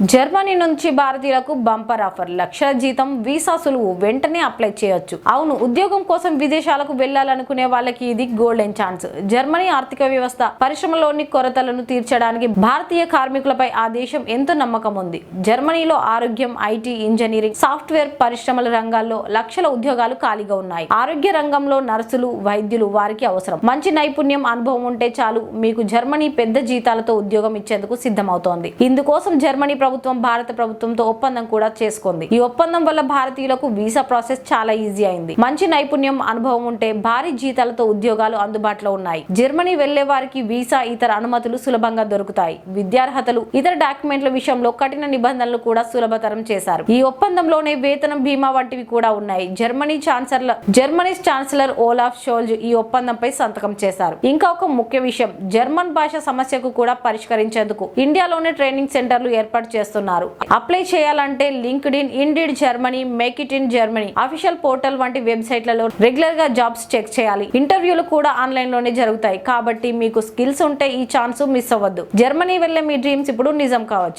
Germany నుంచి భారతీయులకు bumper offer, లక్షల జీతం, వీసా సులువు, వెంటనే అప్లై చేయొచ్చు. అవును, ఉద్యోగం కోసం విదేశాలకు వెళ్లాలనుకునే వాళ్ళకి ఇది గోల్డెన్ ఛాన్స్. జర్మనీ ఆర్థిక వ్యవస్థ, పరిశ్రమలోని కొరతలను తీర్చడానికి భారతీయ కార్మికులపై ఆ దేశం ఎంతో నమ్మకం ఉంది. జర్మనీలో ఆరోగ్యం, ఐటీ, ఇంజనీరింగ్, సాఫ్ట్వేర్ పరిశ్రమల రంగాల్లో లక్షల ఉద్యోగాలు ఖాళీగా ఉన్నాయి. ఆరోగ్య రంగంలో నర్సులు, వైద్యులు వారికి అవసరం. మంచి నైపుణ్యం, అనుభవం ఉంటే చాలు మీకు జర్మనీ పెద్ద జీతాలతో ఉద్యోగం ఇచ్చేందుకు సిద్ధమవుతోంది. ఇందుకోసం జర్మనీ ప్రభుత్వం భారత ప్రభుత్వంతో ఒప్పందం కూడా చేసుకుంది. ఈ ఒప్పందం వల్ల భారతీయులకు వీసా ప్రాసెస్ చాలా ఈజీ అయింది. మంచి నైపుణ్యం, అనుభవం ఉంటే భారీ జీతాలతో ఉద్యోగాలు అందుబాటులో ఉన్నాయి. జర్మనీ వెళ్లే వారికి వీసా, ఇతర అనుమతులు సులభంగా దొరుకుతాయి. విద్యార్హతలు, ఇతర డాక్యుమెంట్ల విషయంలో కఠిన నిబంధనలు కూడా సులభతరం చేశారు. ఈ ఒప్పందంలోనే వేతనం, బీమా వంటివి కూడా ఉన్నాయి. జర్మనీ ఛాన్సలర్ ఓలాఫ్ షోల్జ్ ఈ ఒప్పందంపై సంతకం చేశారు. ఇంకా ఒక ముఖ్య విషయం, జర్మన్ భాష సమస్యకు కూడా పరిష్కరించేందుకు ఇండియాలోనే ట్రైనింగ్ సెంటర్లు ఏర్పాటు చేస్తున్నారు. అప్లై చేయాలంటే LinkedIn, indeed Germany, make it in Germany official portal వంటి వెబ్సైట్లలో రెగ్యులర్ గా జాబ్స్ చెక్ చేయాలి. ఇంటర్వ్యూలు కూడా ఆన్లైన్ లోనే జరుగుతాయి. కాబట్టి మీకు స్కిల్స్ ఉంటే ఈ ఛాన్స్ మిస్ అవ్వద్దు. జర్మనీ వెళ్లే మీ డ్రీమ్స్ ఇప్పుడు నిజం కావచ్చు.